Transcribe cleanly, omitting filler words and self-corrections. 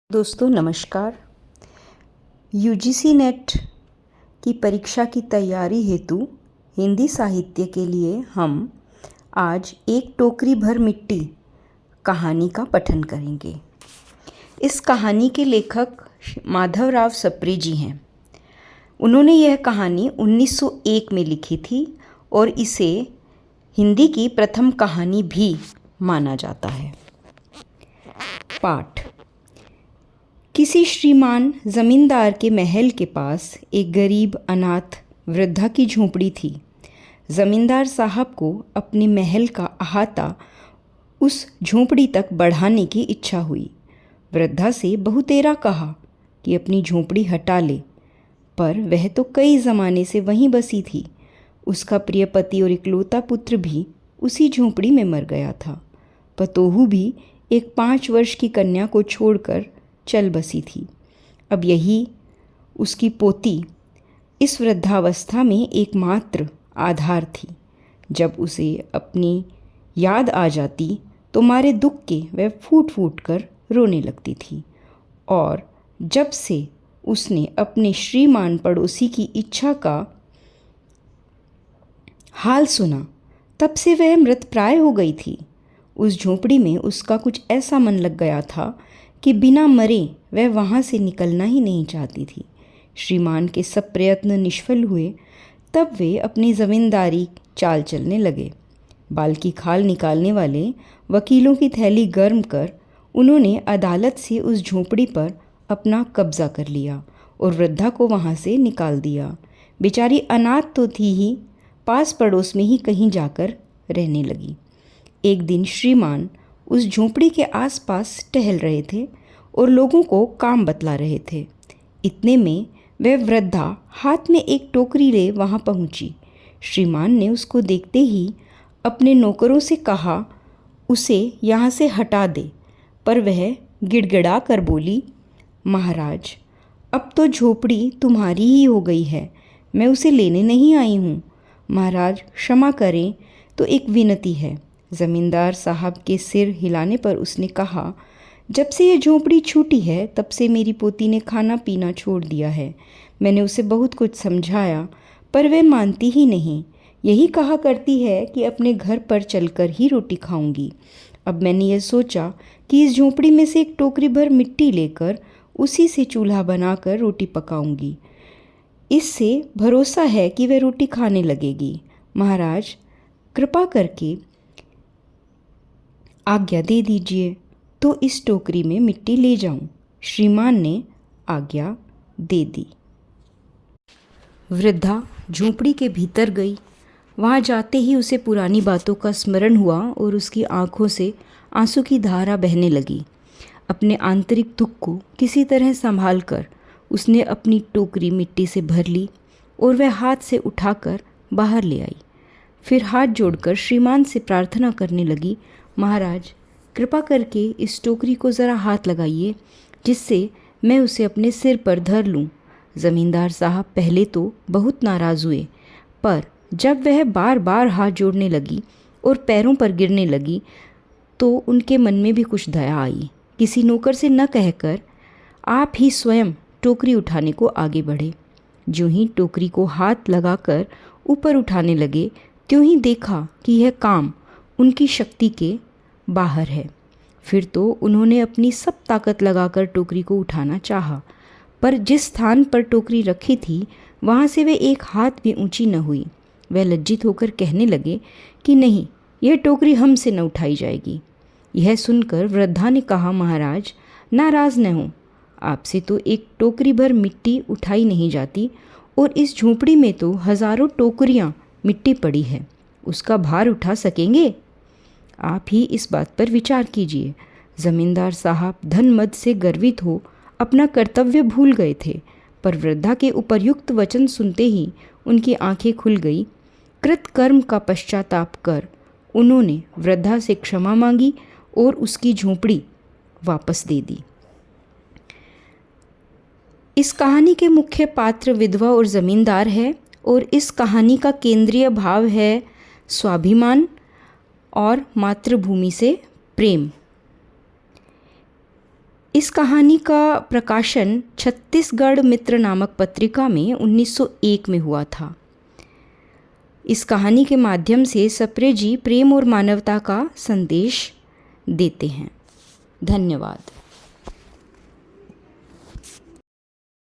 दोस्तों नमस्कार। UGC net की परीक्षा की तैयारी हेतु हिंदी साहित्य के लिए हम आज एक टोकरी भर मिट्टी कहानी का पठन करेंगे। इस कहानी के लेखक माधवराव सप्रे जी हैं। उन्होंने यह कहानी 1901 में लिखी थी और इसे हिंदी की प्रथम कहानी भी माना जाता है। पाठ। किसी श्रीमान जमींदार के महल के पास एक गरीब अनाथ वृद्धा की झोंपड़ी थी। जमींदार साहब को अपने महल का अहाता उस झोंपड़ी तक बढ़ाने की इच्छा हुई। वृद्धा से बहुतेरा कहा कि अपनी झोंपड़ी हटा ले, पर वह तो कई ज़माने से वहीं बसी थी। उसका प्रिय पति और इकलौता पुत्र भी उसी झोंपड़ी में मर गया था। पतोहू भी एक 5 वर्ष की कन्या को छोड़कर चल बसी थी। अब यही उसकी पोती इस वृद्धावस्था में एकमात्र आधार थी। जब उसे अपनी याद आ जाती तो मारे दुख के वह फूट फूट कर रोने लगती थी। और जब से उसने अपने श्रीमान पड़ोसी की इच्छा का हाल सुना, तब से वह मृतप्राय हो गई थी। उस झोंपड़ी में उसका कुछ ऐसा मन लग गया था कि बिना मरे वह वहाँ से निकलना ही नहीं चाहती थी। श्रीमान के सब प्रयत्न निष्फल हुए, तब वे अपनी ज़मींदारी चाल चलने लगे। बाल की खाल निकालने वाले वकीलों की थैली गर्म कर उन्होंने अदालत से उस झोंपड़ी पर अपना कब्जा कर लिया और वृद्धा को वहाँ से निकाल दिया। बेचारी अनाथ तो थी ही, पास पड़ोस में ही कहीं जाकर रहने लगी। एक दिन श्रीमान उस झोंपड़ी के आसपास टहल रहे थे और लोगों को काम बतला रहे थे। इतने में वह वृद्धा हाथ में एक टोकरी ले वहाँ पहुँची। श्रीमान ने उसको देखते ही अपने नौकरों से कहा उसे यहाँ से हटा दे, पर वह गिड़गिड़ा कर बोली, महाराज, अब तो झोंपड़ी तुम्हारी ही हो गई है, मैं उसे लेने नहीं आई हूँ। महाराज क्षमा करें, तो एक विनती है। ज़मींदार साहब के सिर हिलाने पर उसने कहा, जब से ये झोंपड़ी छूटी है तब से मेरी पोती ने खाना पीना छोड़ दिया है। मैंने उसे बहुत कुछ समझाया, पर वह मानती ही नहीं। यही कहा करती है कि अपने घर पर चलकर ही रोटी खाऊंगी। अब मैंने यह सोचा कि इस झोंपड़ी में से एक टोकरी भर मिट्टी लेकर उसी से चूल्हा बनाकर रोटी पकाऊंगी। इससे भरोसा है कि वह रोटी खाने लगेगी। महाराज, कृपा करके आज्ञा दे दीजिए तो इस टोकरी में मिट्टी ले जाऊं। श्रीमान ने आज्ञा दे दी। वृद्धा झोंपड़ी के भीतर गई। वहां जाते ही उसे पुरानी बातों का स्मरण हुआ और उसकी आंखों से आंसू की धारा बहने लगी। अपने आंतरिक दुख को किसी तरह संभाल कर उसने अपनी टोकरी मिट्टी से भर ली और वह हाथ से उठाकर बाहर ले आई। फिर हाथ जोड़कर श्रीमान से प्रार्थना करने लगी, महाराज, कृपा करके इस टोकरी को ज़रा हाथ लगाइए, जिससे मैं उसे अपने सिर पर धर लूँ। ज़मींदार साहब पहले तो बहुत नाराज़ हुए, पर जब वह बार बार हाथ जोड़ने लगी और पैरों पर गिरने लगी तो उनके मन में भी कुछ दया आई। किसी नौकर से न कहकर आप ही स्वयं टोकरी उठाने को आगे बढ़े। जो ही टोकरी को हाथ लगाकर ऊपर उठाने लगे, त्यों ही देखा कि यह काम उनकी शक्ति के बाहर है। फिर तो उन्होंने अपनी सब ताकत लगाकर टोकरी को उठाना चाहा, पर जिस स्थान पर टोकरी रखी थी वहाँ से वे एक हाथ भी ऊंची न हुई। वह लज्जित होकर कहने लगे कि नहीं, यह टोकरी हमसे न उठाई जाएगी। यह सुनकर वृद्धा ने कहा, महाराज, नाराज़ न हो, आपसे तो एक टोकरी भर मिट्टी उठाई नहीं जाती और इस झोंपड़ी में तो हज़ारों टोकरियाँ मिट्टी पड़ी है, उसका भार उठा सकेंगे? आप ही इस बात पर विचार कीजिए। ज़मींदार साहब धन मद से गर्वित हो अपना कर्तव्य भूल गए थे, पर वृद्धा के उपर्युक्त वचन सुनते ही उनकी आंखें खुल गई। कृत कर्म का पश्चाताप कर उन्होंने वृद्धा से क्षमा मांगी और उसकी झोंपड़ी वापस दे दी। इस कहानी के मुख्य पात्र विधवा और ज़मींदार है और इस कहानी का केंद्रीय भाव है स्वाभिमान और मातृभूमि से प्रेम। इस कहानी का प्रकाशन छत्तीसगढ़ मित्र नामक पत्रिका में 1901 में हुआ था। इस कहानी के माध्यम से सप्रे जी प्रेम और मानवता का संदेश देते हैं। धन्यवाद।